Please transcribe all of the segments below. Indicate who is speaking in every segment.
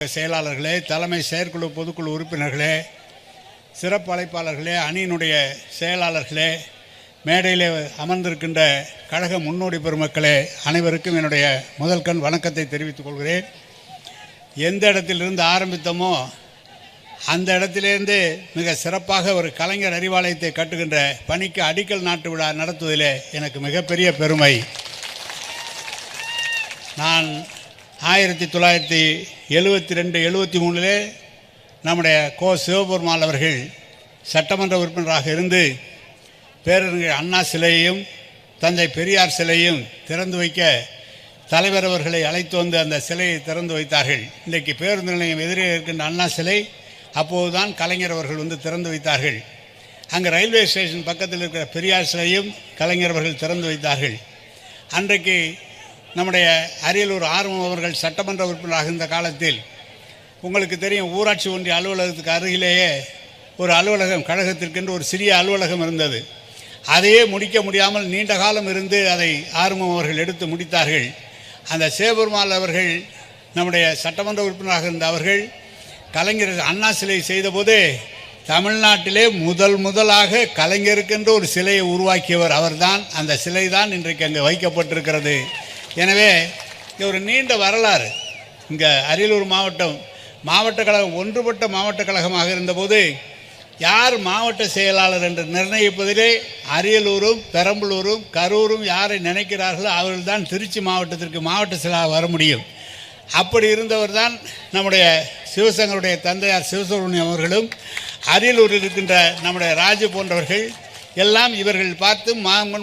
Speaker 1: செயலாளர்களே, தலைமை செயற்குழு பொதுக்குழு உறுப்பினர்களே, சிறப்பு அழைப்பாளர்களே, அணியினுடைய செயலாளர்களே, மேடையிலே அமர்ந்திருக்கின்ற கழக முன்னோடி பெருமக்களே, அனைவருக்கும் என்னுடைய முதல் கண் வணக்கத்தை தெரிவித்துக் கொள்கிறேன். எந்த இடத்திலிருந்து ஆரம்பித்தோமோ அந்த இடத்திலிருந்து மிக சிறப்பாக ஒரு கலைஞர் அறிவாலயத்தை கட்டுகின்ற பணிக்கு அடிக்கல் நாட்டு விழா நடத்துவதிலே எனக்கு மிகப்பெரிய பெருமை. நான் 1972-73 நம்முடைய சிவபெருமாள் அவர்கள் சட்டமன்ற உறுப்பினராக இருந்து பேரறிஞர் அண்ணா சிலையையும் தந்தை பெரியார் சிலையும் திறந்து வைக்க தலைவர் அவர்களை அழைத்து வந்து அந்த சிலையை திறந்து வைத்தார்கள். இன்றைக்கு பேருந்து நிலையம் எதிரே இருக்கின்ற அண்ணா சிலை அப்போதுதான் கலைஞர் அவர்கள் வந்து திறந்து வைத்தார்கள். அங்கே ரயில்வே ஸ்டேஷன் பக்கத்தில் இருக்கிற பெரியார் சிலையும் கலைஞர் அவர்கள் திறந்து வைத்தார்கள். அன்றைக்கு நம்முடைய அரியலூர் ஆறுமுகம் அவர்கள் சட்டமன்ற உறுப்பினராக இருந்த காலத்தில் உங்களுக்கு தெரியும், ஊராட்சி ஒன்றிய அலுவலகத்துக்கு அருகிலேயே ஒரு அலுவலகம், கழகத்திற்கென்று ஒரு சிறிய அலுவலகம் இருந்தது. அதையே முடிக்க முடியாமல் நீண்ட காலம் இருந்து அதை ஆறுமுகம் அவர்கள் எடுத்து முடித்தார்கள். அந்த சிவபெருமாள் அவர்கள் நம்முடைய சட்டமன்ற உறுப்பினராக இருந்த அவர்கள் கலைஞர் அண்ணா சிலை செய்தபோது தமிழ்நாட்டிலே முதலாக கலைஞருக்கென்று ஒரு சிலையை உருவாக்கியவர் அவர்தான். அந்த சிலை தான் இன்றைக்கு அங்கே வைக்கப்பட்டிருக்கிறது. எனவே ஒரு நீண்ட வரலாறு. இங்கே அரியலூர் மாவட்ட கழகம் ஒன்றுபட்ட மாவட்ட கழகமாக இருந்தபோது யார் மாவட்ட செயலாளர் என்று நிர்ணயிப்பதிலே அரியலூரும் பெரம்பலூரும் கரூரும் யாரை நினைக்கிறார்களோ அவர்கள்தான் திருச்சி மாவட்டத்திற்கு மாவட்ட செயலாளர் வர முடியும். அப்படி இருந்தவர் தான் நம்முடைய சிவசங்கருடைய தந்தையார் சிவசுப்ரமணியம் அவர்களும், அரியலூரில் இருக்கின்ற நம்முடைய ராஜு போன்றவர்கள் எல்லாம் இவர்கள் பார்த்து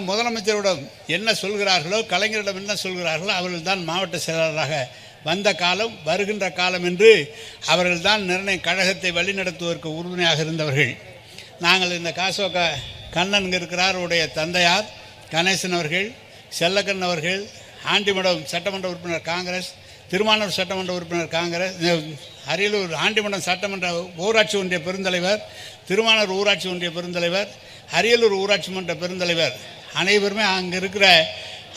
Speaker 1: முதலமைச்சரிடம் என்ன சொல்கிறார்களோ, கலைஞரிடம் என்ன சொல்கிறார்களோ அவர்கள் தான் மாவட்ட செயலாளராக வந்த காலம், வருகின்ற காலம் என்று அவர்கள் தான் கழகத்தை வழிநடத்துவதற்கு உறுதுணையாக இருந்தவர்கள். நாங்கள் இந்த காசோக கண்ணன் இருக்கிறார் உடைய தந்தையார் கணேசன் அவர்கள், செல்லக்கண் அவர்கள், ஆண்டிமடம் சட்டமன்ற உறுப்பினர் காங்கிரஸ், திருமானூர் சட்டமன்ற உறுப்பினர் காங்கிரஸ், அரியலூர் ஆண்டிமடம் சட்டமன்ற ஊராட்சி ஒன்றிய பெருந்தலைவர், திருமானூர் ஊராட்சி ஒன்றிய பெருந்தலைவர், அரியலூர் ஊராட்சி மன்ற பெருந்தலைவர் அனைவருமே அங்கே இருக்கிற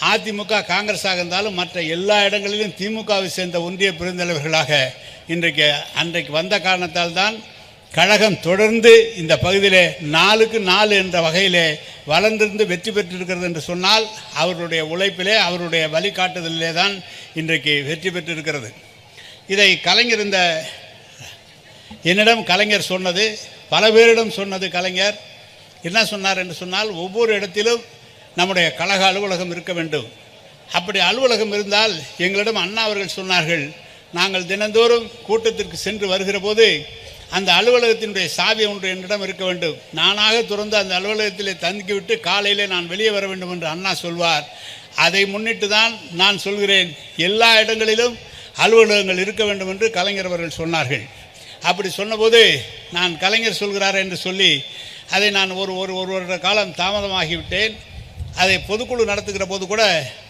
Speaker 1: அதிமுக காங்கிரஸாக இருந்தாலும் மற்ற எல்லா இடங்களிலும் திமுகவை சேர்ந்த ஒன்றிய பெருந்தலைவர்களாக அன்றைக்கு வந்த காரணத்தால் தான் கழகம் தொடர்ந்து இந்த பகுதியிலே 4க்கு 4 என்ற வகையிலே வளர்ந்திருந்து வெற்றி பெற்றிருக்கிறது என்று சொன்னால் அவருடைய உழைப்பிலே, அவருடைய வழிகாட்டுதலிலே தான் இன்றைக்கு வெற்றி பெற்றிருக்கிறது. இதை கலைஞர் என்னிடம் கலைஞர் சொன்னது, பல பேரிடம் சொன்னது. கலைஞர் என்ன சொன்னார் என்று சொன்னால், ஒவ்வொரு இடத்திலும் நம்முடைய கழக அலுவலகம் இருக்க வேண்டும். அப்படி அலுவலகம் இருந்தால் எங்களிடம் அண்ணா அவர்கள் சொன்னார்கள், நாங்கள் தினந்தோறும் கூட்டத்திற்கு சென்று வருகிற போது அந்த அலுவலகத்தினுடைய சாவி ஒன்று என்னிடம் இருக்க வேண்டும். நானாக துறந்து அந்த அலுவலகத்திலே தங்கிவிட்டு காலையிலே நான் வெளியே வர வேண்டும் என்று அண்ணா சொல்வார். அதை முன்னிட்டு தான் நான் சொல்கிறேன், எல்லா இடங்களிலும் அலுவலகங்கள் இருக்க வேண்டும் என்று கலைஞர் அவர்கள் சொன்னார்கள். அப்படி சொன்னபோது நான் கலைஞர் சொல்கிறார் என்று சொல்லி அதை நான் ஒரு வருட காலம் தாமதமாகிவிட்டேன். அதை பொதுக்குழு நடத்துகிற போது கூட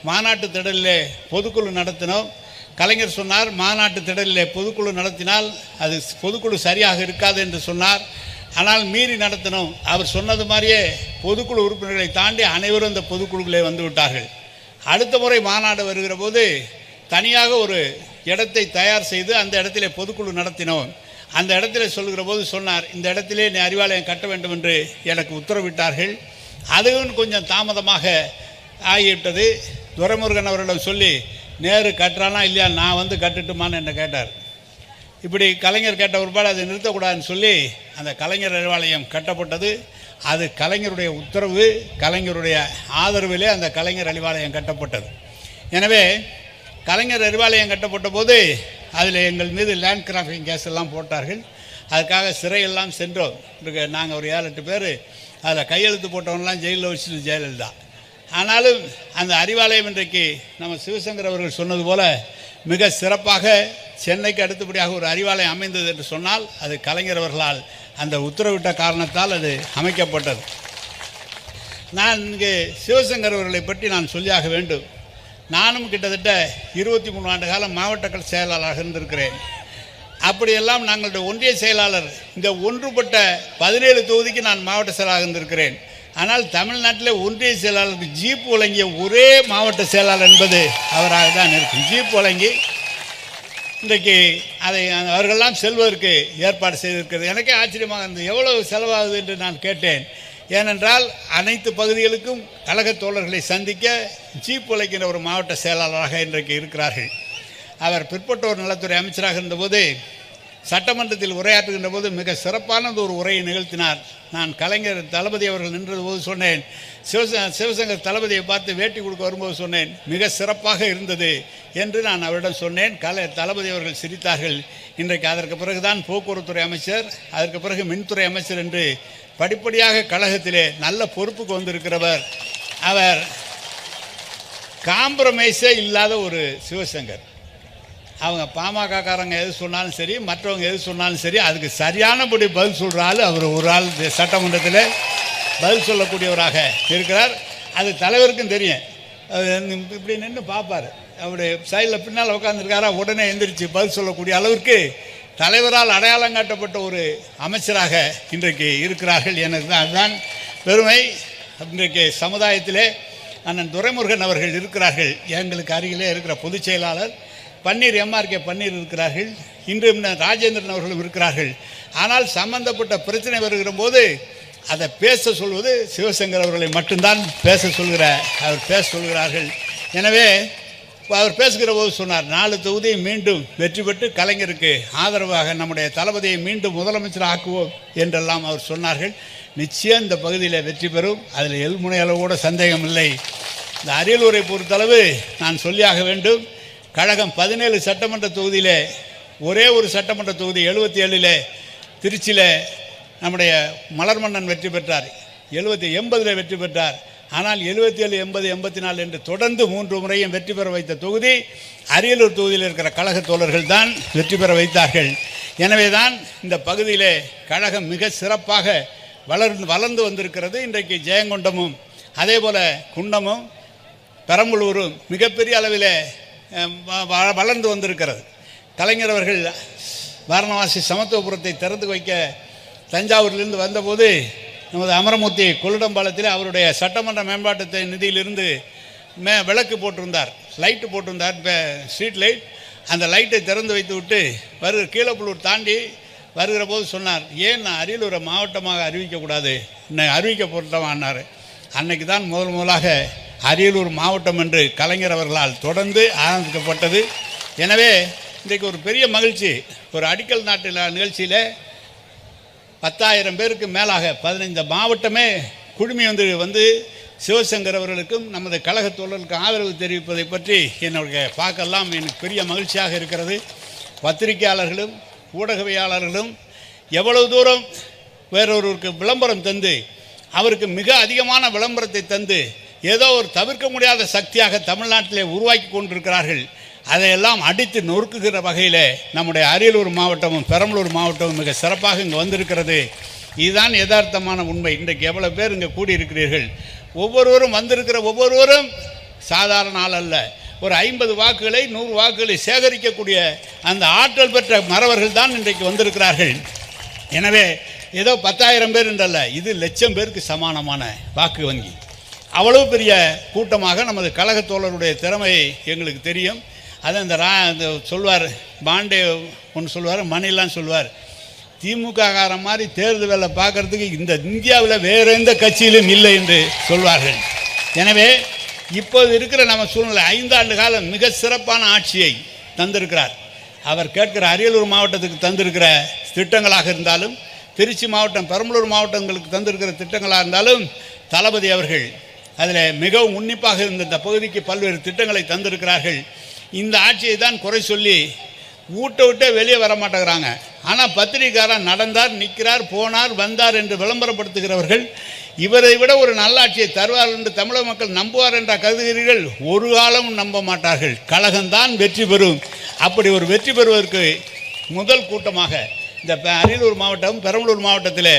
Speaker 1: மாநாட்டு திடலிலே பொதுக்குழு நடத்தினோம். கலைஞர் சொன்னார், மாநாட்டு திடலிலே பொதுக்குழு நடத்தினால் அது பொதுக்குழு சரியாக இருக்காது என்று சொன்னார். ஆனால் மீறி நடத்தினோம். அவர் சொன்னது மாதிரியே பொதுக்குழு உறுப்பினர்களை தாண்டி அனைவரும் அந்த பொதுக்குழுக்களே வந்து விட்டார்கள். அடுத்த முறை மாநாடு வருகிற போது தனியாக ஒரு இடத்தை தயார் செய்து அந்த இடத்திலே பொதுக்குழு நடத்தினோம். அந்த இடத்துல சொல்கிற போது சொன்னார், இந்த இடத்திலே நீ அறிவாலயம் கட்ட வேண்டும் என்று எனக்கு உத்தரவிட்டார்கள். அதுவும் கொஞ்சம் தாமதமாக ஆகிவிட்டது. துரைமுருகன் அவர்களிடம் சொல்லி, நேரு கட்டுறானா இல்லையா, நான் வந்து கட்டுட்டுமான்னு என்ன கேட்டார். இப்படி கலைஞர் கேட்ட ஒருபாடு அதை நிறுத்தக்கூடாதுன்னு சொல்லி அந்த கலைஞர் அறிவாலயம் கட்டப்பட்டது. அது கலைஞருடைய உத்தரவு, கலைஞருடைய ஆதரவிலே அந்த கலைஞர் அறிவாலயம் கட்டப்பட்டது. எனவே கலைஞர் அறிவாலயம் கட்டப்பட்ட போது அதில் எங்கள் மீது லேண்ட் கிராஃபிங் கேஸ் எல்லாம் போட்டார்கள். அதுக்காக சிறையெல்லாம் சென்றோம். நாங்கள் ஒரு 7-8 பேர் அதில் கையெழுத்து போட்டவங்களாம் ஜெயிலில் வச்சுட்டு ஜெயலலிதா. ஆனாலும் அந்த அறிவாலயம் இன்றைக்கு நம்ம சிவசங்கர் அவர்கள் சொன்னது போல மிக சிறப்பாக சென்னைக்கு அடுத்தபடியாக ஒரு அறிவாலயம் அமைந்தது என்று சொன்னால் அது கலைஞர் அவர்களால் அந்த உத்தரவிட்ட காரணத்தால் அது அமைக்கப்பட்டது. நான் இங்கே சிவசங்கர் அவர்களை பற்றி நான் சொல்லியாக வேண்டும். நானும் கிட்டத்தட்ட 23 ஆண்டு காலம் மாவட்ட செயலாளராக இருந்திருக்கிறேன். அப்படியெல்லாம் நாங்களுடைய ஒன்றிய செயலாளர் இந்த ஒன்றுபட்ட 17 தொகுதிக்கு நான் மாவட்ட செயலாளராக இருந்திருக்கிறேன். ஆனால் தமிழ்நாட்டில் ஒன்றிய செயலாளருக்கு ஜீப் வழங்கிய ஒரே மாவட்ட செயலாளர் என்பது அவராக தான் இருக்கும். ஜீப் வழங்கி இன்றைக்கு அதை அவர்களெல்லாம் செல்வதற்கு ஏற்பாடு செய்திருக்கிறது. எனக்கே ஆச்சரியமாக இருந்தது, எவ்வளவு செலவாகுது என்று நான் கேட்டேன். ஏனென்றால் அனைத்து பகுதிகளுக்கும் கழக தோழர்களை சந்திக்க ஜீப் உழைக்கின்ற ஒரு மாவட்ட செயலாளராக இன்றைக்கு இருக்கிறார்கள். அவர் பிற்பட்டோர் நலத்துறை அமைச்சராக இருந்தபோது சட்டமன்றத்தில் உரையாற்றுகின்ற போது மிக சிறப்பானது ஒரு உரையை நிகழ்த்தினார். நான் கலைஞர் தளபதி அவர்கள் நின்றது போது சொன்னேன், சிவசங்கர் தளபதியை பார்த்து வேட்டி கொடுக்க வரும்போது சொன்னேன், மிக சிறப்பாக இருந்தது என்று நான் அவரிடம் சொன்னேன். தளபதி அவர்கள் சிரித்தார்கள். இன்றைக்கு அதற்கு பிறகுதான் போக்குவரத்துறை அமைச்சர், அதற்கு பிறகு மின்துறை அமைச்சர் என்று படிப்படியாக கழகத்திலே நல்ல பொறுப்புக்கு வந்திருக்கிறவர். அவர் காம்ப்ரமைஸே இல்லாத ஒரு சிவசங்கர். அவங்க பாமகக்காரங்க எது சொன்னாலும் சரி, மற்றவங்க எது சொன்னாலும் சரி, அதுக்கு சரியானபடி பதில் சொல்கிற ஆள் அவர் ஒரு ஆள். சட்டமன்றத்தில் பதில் சொல்லக்கூடியவராக இருக்கிறார். அது தலைவருக்கும் தெரியும். இப்படி நின்று பார்ப்பார், அவருடைய சைடில் பின்னால் உட்காந்துருக்காரா, உடனே எந்திரிச்சு பதில் சொல்லக்கூடிய அளவிற்கு தலைவரால் அடையாளம் காட்டப்பட்ட ஒரு அமைச்சராக இன்றைக்கு இருக்கிறார்கள். எனக்கு அதுதான் பெருமை. இன்றைக்கு சமுதாயத்திலே அண்ணன் துரைமுருகன் அவர்கள் இருக்கிறார்கள். எங்களுக்கு அருகிலே இருக்கிற பொதுச் செயலாளர் பன்னீர் MRK பன்னீர் இருக்கிறார்கள். இன்று ராஜேந்திரன் அவர்களும் இருக்கிறார்கள். ஆனால் சம்பந்தப்பட்ட பிரச்சனை வருகிற போது அதை பேச சொல்வது சிவசங்கர் அவர்களை மட்டும்தான் அவர் பேச சொல்கிறார்கள். எனவே அவர் பேசுகிற போது சொன்னார், 4 தொகுதியை மீண்டும் வெற்றி பெற்று கலைஞருக்கு ஆதரவாக நம்முடைய தளபதியை மீண்டும் முதலமைச்சர் ஆக்குவோம் என்றெல்லாம் அவர் சொன்னார்கள். நிச்சயம் இந்த பகுதியில் வெற்றி பெறும், அதில் எல்முனை அளவு கூட சந்தேகம் இல்லை. இந்த அரியலூரை பொறுத்தளவு நான் சொல்லியாக வேண்டும். கழகம் 17 சட்டமன்ற தொகுதியில் ஒரே ஒரு சட்டமன்ற தொகுதி 77 திருச்சியில் நம்முடைய மலர்மன்னன் வெற்றி பெற்றார். 80 வெற்றி பெற்றார். ஆனால் 77, 80, 84 என்று தொடர்ந்து 3 முறையும் வெற்றி பெற வைத்த தொகுதி அரியலூர் தொகுதியில் இருக்கிற கழக தோழர்கள் தான் வெற்றி பெற வைத்தார்கள். எனவே தான் இந்த பகுதியிலே கழகம் மிக சிறப்பாக வளர்ந்து வந்திருக்கிறது. இன்றைக்கு ஜெயங்கொண்டமும் அதே போல் குண்டமும் பெரம்பலூரும் மிகப்பெரிய அளவில் வளர்ந்து வந்திருக்கிறது. கலைஞர் அவர்கள் வாரணாசி சமத்துவபுரத்தை திறந்து வைக்க தஞ்சாவூரிலிருந்து வந்தபோது நமது அமரமூர்த்தி கொள்ளிடம்பாலத்தில் அவருடைய சட்டமன்ற மேம்பாட்டு நிதியிலிருந்து விளக்கு போட்டிருந்தார், லைட்டு போட்டிருந்தார், ஸ்ட்ரீட் லைட். அந்த லைட்டை திறந்து வைத்து விட்டு கீழப்புள்ளூர் தாண்டி வருகிற போது சொன்னார், ஏன் நான் அரியலூரை மாவட்டமாக அறிவிக்கக்கூடாது, இன்னும் அறிவிக்கப்பட்டவான்னார். அன்னைக்கு தான் முதலாக அரியலூர் மாவட்டம் என்று கலைஞர் அவர்களால் தொடர்ந்து ஆரம்பிக்கப்பட்டது. எனவே இன்றைக்கு ஒரு பெரிய மகிழ்ச்சி. ஒரு அடிக்கல் நாட்டு நிகழ்ச்சியில் 10,000 பேருக்கு மேலாக 15 மாவட்டமே குழுமி வந்து சிவசங்கர் அவர்களுக்கும் நமது கழக தோழர்களுக்கு ஆதரவு தெரிவிப்பதை பற்றி என்னுடைய பார்க்கலாம் எனக்கு பெரிய மகிழ்ச்சியாக இருக்கிறது. பத்திரிகையாளர்களும் ஊடகவியாளர்களும் எவ்வளவு தூரம் வேறொருவருக்கு விளம்பரம் தந்து, அவருக்கு மிக அதிகமான விளம்பரத்தை தந்து ஏதோ ஒரு தவிர்க்க முடியாத சக்தியாக தமிழ்நாட்டிலே உருவாக்கி கொண்டிருக்கிறார்கள். அதையெல்லாம் அடித்து நொறுக்குகிற வகையில் நம்முடைய அரியலூர் மாவட்டமும் பெரம்பலூர் மாவட்டமும் மிக சிறப்பாக இங்கே வந்திருக்கிறது. இதுதான் யதார்த்தமான உண்மை. இன்றைக்கு எவ்வளோ பேர் இங்கே கூடியிருக்கிறீர்கள். ஒவ்வொருவரும் வந்திருக்கிற ஒவ்வொருவரும் சாதாரண ஆள் அல்ல. ஒரு 50 வாக்குகளை 100 வாக்குகளை சேகரிக்கக்கூடிய அந்த ஆற்றல் பெற்ற மறவர்கள் தான் இன்றைக்கு வந்திருக்கிறார்கள். எனவே ஏதோ 10,000 பேர் என்றல்ல, இது 1,00,000 பேருக்கு சமானமான வாக்கு வங்கி. அவ்வளவு பெரிய கூட்டமாக நமது கழக தோழருடைய திறமையை எங்களுக்கு தெரியும். அது அந்த சொல்வார், பாண்டே ஒன்று சொல்வார், மணிலாம் சொல்வார், திமுக காரன் மாதிரி தேர்தல் வேலை பார்க்கறதுக்கு இந்த இந்தியாவில் வேறு எந்த கட்சியிலும் இல்லை என்று சொல்வார்கள். எனவே இப்போது இருக்கிற நம்ம சூழ்நிலை 5 ஆண்டு காலம் மிக சிறப்பான ஆட்சியை தந்திருக்கிறார். அவர் கேட்கிற அரியலூர் மாவட்டத்துக்கு தந்திருக்கிற திட்டங்களாக இருந்தாலும், திருச்சி மாவட்டம் பெரம்பலூர் மாவட்டங்களுக்கு தந்திருக்கிற திட்டங்களாக இருந்தாலும், தளபதி அவர்கள் அதில் மிகவும் உன்னிப்பாக இருந்த இந்த பகுதிக்கு பல்வேறு திட்டங்களை தந்திருக்கிறார்கள். இந்த ஆட்சியை தான் குறை சொல்லி விட்டே வெளியே வர மாட்டேங்கிறாங்க. ஆனால் பத்திரிகைக்காரன் நடந்தார், நிற்கிறார், போனார், வந்தார் என்று விளம்பரப்படுத்துகிறவர்கள் இவரை விட ஒரு நல்லாட்சியை தருவார் என்று தமிழக மக்கள் நம்புவார் என்ற கருதுகிறீர்கள். ஒரு காலமும் நம்ப மாட்டார்கள். கழகம்தான் வெற்றி பெறும். அப்படி ஒரு வெற்றி பெறுவதற்கு முதல் கூட்டமாக இந்த அரியலூர் மாவட்டம் பெரம்பலூர் மாவட்டத்தில்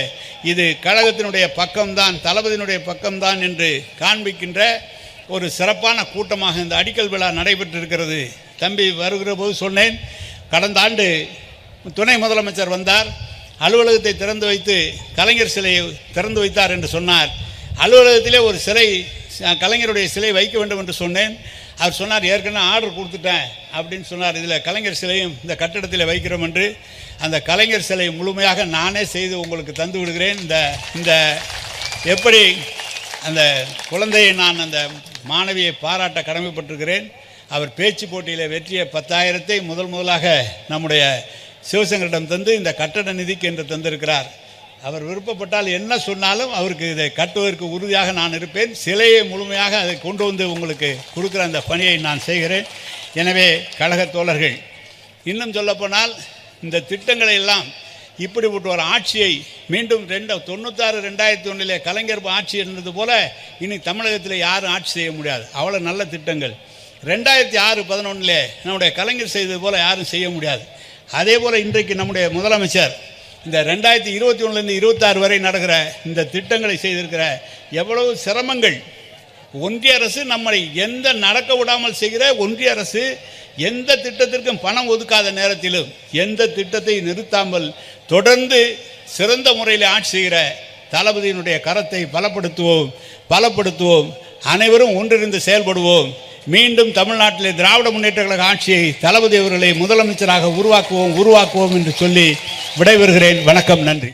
Speaker 1: இது கழகத்தினுடைய பக்கம்தான், தளபதியினுடைய பக்கம்தான் என்று காண்பிக்கின்ற ஒரு சிறப்பான கூட்டமாக இந்த அடிக்கல் விழா நடைபெற்றிருக்கிறது. தம்பி வருகிற போது சொன்னேன், கடந்த ஆண்டு துணை முதலமைச்சர் வந்தார், அலுவலகத்தை திறந்து வைத்து கலைஞர் சிலையை திறந்து வைத்தார் என்று சொன்னார். அலுவலகத்திலே ஒரு சிலை, கலைஞருடைய சிலை வைக்க வேண்டும் என்று சொன்னேன். அவர் சொன்னார், ஏற்கனவே ஆர்டர் கொடுத்துட்டேன் அப்படின்னு சொன்னார். இதில் கலைஞர் சிலையும் இந்த கட்டிடத்தில் வைக்கிறோம் என்று. அந்த கலைஞர் சிலை முழுமையாக நானே செய்து உங்களுக்கு தந்து விடுகிறேன். இந்த எப்படி அந்த குழந்தையை நான் அந்த மாணவியை பாராட்ட கடமைப்பட்டிருக்கிறேன். அவர் பேச்சு போட்டியில் வெற்றிய 10,000 முதலாக நம்முடைய சிவசங்கரிடம் தந்து இந்த கட்டட நிதிக்கு என்று தந்திருக்கிறார். அவர் விருப்பப்பட்டால் என்ன சொன்னாலும் அவருக்கு இதை கட்டுவதற்கு உறுதியாக நான் இருப்பேன். சிலையை முழுமையாக அதை கொண்டு வந்து உங்களுக்கு கொடுக்குற அந்த பணியை நான் செய்கிறேன். எனவே கழக தோழர்கள், இன்னும் சொல்லப்போனால் இந்த திட்டங்களை எல்லாம் இப்படிப்பட்ட ஒரு ஆட்சியை மீண்டும் 96-2001 கலைஞர் ஆட்சி இருந்தது போல இனி தமிழகத்தில் யாரும் ஆட்சி செய்ய முடியாது. அவ்வளோ நல்ல திட்டங்கள். 2006-11 நம்முடைய கலைஞர் செய்தது போல யாரும் செய்ய முடியாது. அதே போல் இன்றைக்கு நம்முடைய முதலமைச்சர் இந்த 2021 26 வரை நடக்கிற இந்த திட்டங்களை செய்திருக்கிற எவ்வளவு சிரமங்கள். ஒன்றிய அரசு நம்மை எந்த நடக்க விடாமல் செய்கிற ஒன்றிய அரசு எந்த திட்டத்திற்கும் பணம் ஒதுக்காத நேரத்திலும் எந்த திட்டத்தை நிறுத்தாமல் தொடர்ந்து சிறந்த முறையில் ஆட்சி செய்கிற தளபதியினுடைய கரத்தை பலப்படுத்துவோம். அனைவரும் ஒன்றிணைந்து செயல்படுவோம். மீண்டும் தமிழ்நாட்டில் திராவிட முன்னேற்ற கழக ஆட்சியை தளபதி அவர்களை முதலமைச்சராக உருவாக்குவோம் என்று சொல்லி விடைபெறுகிறேன். வணக்கம், நன்றி.